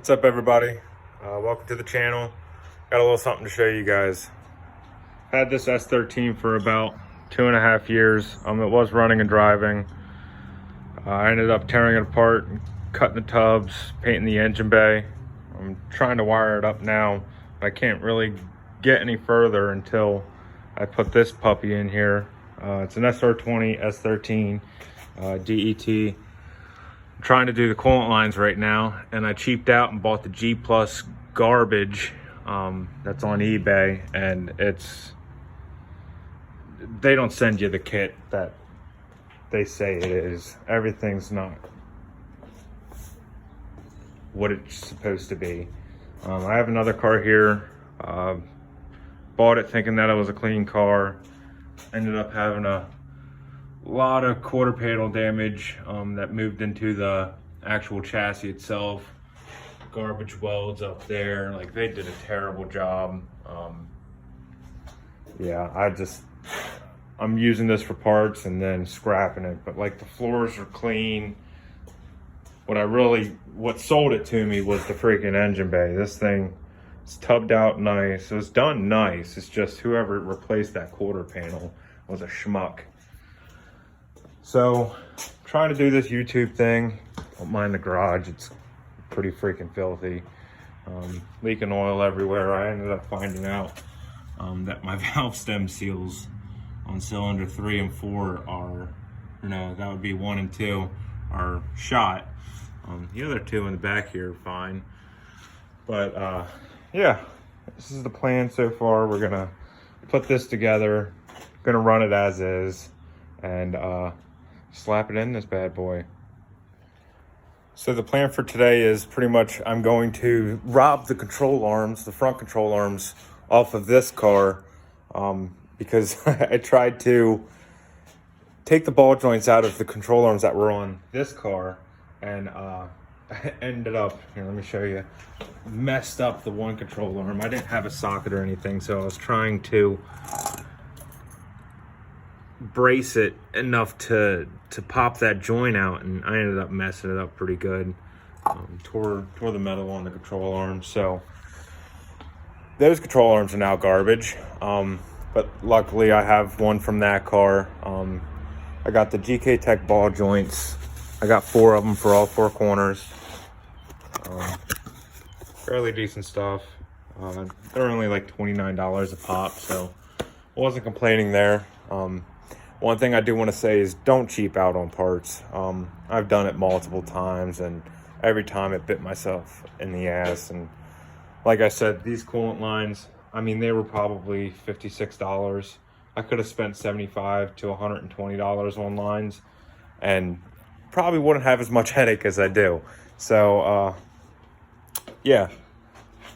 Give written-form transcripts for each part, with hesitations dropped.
What's up, everybody? Welcome to the channel. Got a little something to show you guys. Had this S13 for about 2.5 years. It was running and driving. I ended up tearing it apart, cutting the tubs, painting the engine bay. I'm trying to wire it up now. I can't really get any further until I put this puppy in here. It's an SR20 S13 DET. I'm trying to do the coolant lines right now, and I cheaped out and bought the G Plus garbage that's on eBay, and they don't send you the kit that they say it is. Everything's not what it's supposed to be. I have another car here. Bought it thinking that it was a clean car. Ended up having a lot of quarter panel damage that moved into the actual chassis itself. Garbage welds up there, like they did a terrible job. Yeah, I'm using this for parts and then scrapping it, but like the floors are clean. What sold it to me was the freaking engine bay. This thing is tubbed out nice. It was done nice. It's just whoever replaced that quarter panel was a schmuck. So, trying to do this YouTube thing. Don't mind the garage, it's pretty freaking filthy. Leaking oil everywhere. I ended up finding out that my valve stem seals on cylinder 3 and 4 are, that would be 1 and 2, are shot. The other 2 in the back here are fine. But yeah, this is the plan so far. We're gonna put this together, gonna run it as is, and slap it in this bad boy. So the plan for today is pretty much I'm going to rob the control arms, the front control arms, off of this car because I tried to take the ball joints out of the control arms that were on this car, and ended up, here, let me show you, messed up the one control arm. I didn't have a socket or anything, so I was trying to brace it enough to pop that joint out, and I ended up messing it up pretty good. Tore the metal on the control arms, so those control arms are now garbage. But luckily I have one from that car. I got the GK Tech ball joints. I got 4 of them for all 4 corners. Fairly decent stuff. They're only like $29 a pop, so I wasn't complaining there. One thing I do want to say is don't cheap out on parts. I've done it multiple times, and every time it bit myself in the ass. And like I said, these coolant lines, I mean, they were probably $56. I could have spent $75 to $120 on lines and probably wouldn't have as much headache as I do. So yeah,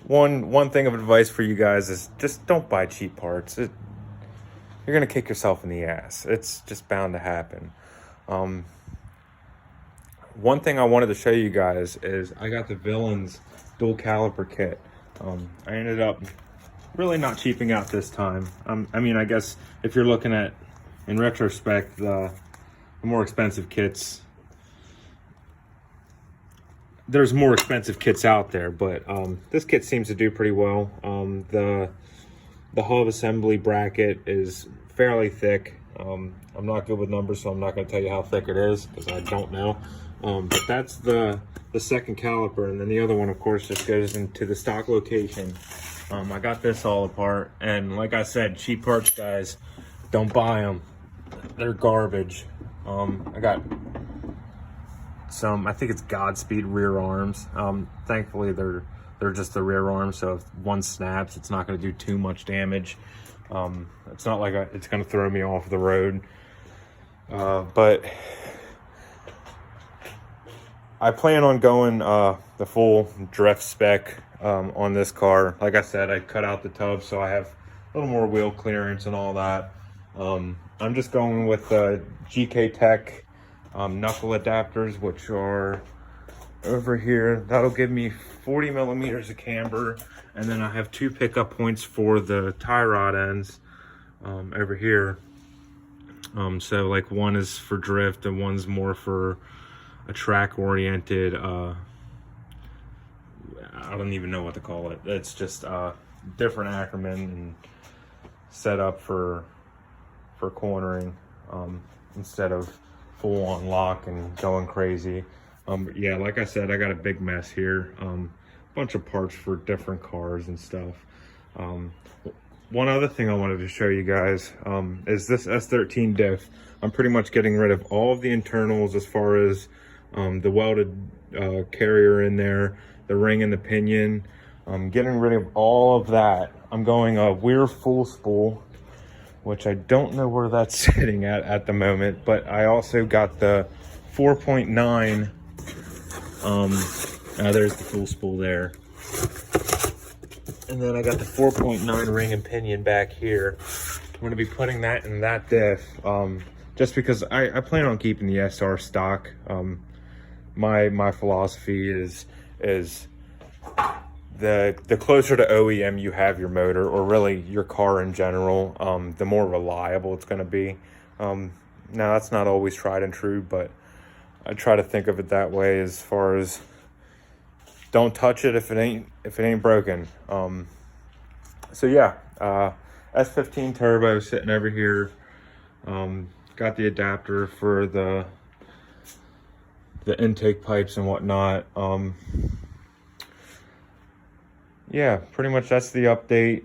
one thing of advice for you guys is just don't buy cheap parts. You're gonna kick yourself in the ass. It's just bound to happen. One thing I wanted to show you guys is I got the Villains dual caliper kit. I ended up really not cheaping out this time. I mean, I guess if you're looking at, in retrospect, the more expensive kits, there's more expensive kits out there, but this kit seems to do pretty well. The hub assembly bracket is fairly thick. I'm not good with numbers, so I'm not going to tell you how thick it is because I don't know. But that's the second caliper, and then the other one, of course, just goes into the stock location. I got this all apart, and like I said, cheap parts, guys, don't buy them. They're garbage. I got some, I think it's Godspeed rear arms. Thankfully, they're just the rear arms, so if one snaps, it's not going to do too much damage. It's not like it's going to throw me off the road. But I plan on going the full drift spec on this car. Like I said, I cut out the tub, so I have a little more wheel clearance and all that. I'm just going with GK Tech knuckle adapters, which are over here. That'll give me 40 millimeters of camber, and then I have 2 pickup points for the tie rod ends over here. So like one is for drift and one's more for a track oriented I don't even know what to call it. It's just different acronym and set up for cornering instead of full on lock and going crazy. Yeah, like I said, I got a big mess here. Bunch of parts for different cars and stuff. One other thing I wanted to show you guys is this S13 diff. I'm pretty much getting rid of all of the internals as far as the welded carrier in there, the ring and the pinion. I'm getting rid of all of that. I'm going a Weir full spool, which I don't know where that's sitting at the moment, but I also got the 4.9. There's the full spool there. And then I got the 4.9 ring and pinion back here. I'm going to be putting that in that diff, just because I plan on keeping the SR stock. My philosophy is the closer to OEM you have your motor, or really your car in general, the more reliable it's going to be. Now that's not always tried and true, but I try to think of it that way, as far as don't touch it if it ain't broken. So yeah, S15 turbo sitting over here. Got the adapter for the intake pipes and whatnot. Yeah, pretty much that's the update.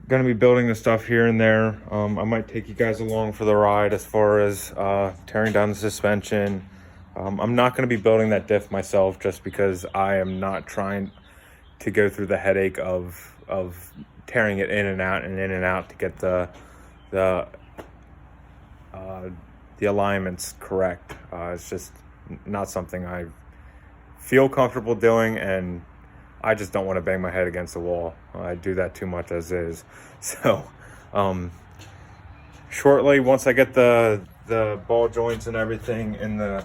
Gonna be building the stuff here and there. I might take you guys along for the ride as far as tearing down the suspension. I'm not going to be building that diff myself, just because I am not trying to go through the headache of tearing it in and out to get the alignments correct. It's just not something I feel comfortable doing, and I just don't want to bang my head against the wall. I do that too much as is. So shortly, once I get the ball joints and everything in the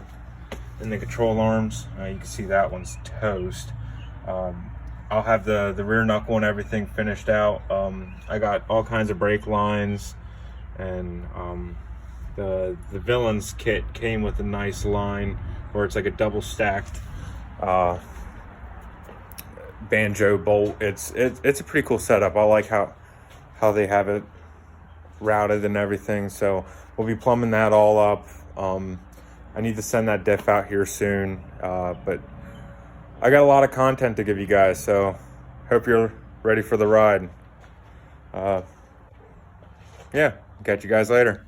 control arms, you can see that one's toast. I'll have the rear knuckle and everything finished out. I got all kinds of brake lines, and the Villains kit came with a nice line where it's like a double stacked banjo bolt. It's a pretty cool setup. I like how they have it routed and everything. So we'll be plumbing that all up. I need to send that diff out here soon, but I got a lot of content to give you guys, so hope you're ready for the ride. Yeah, catch you guys later.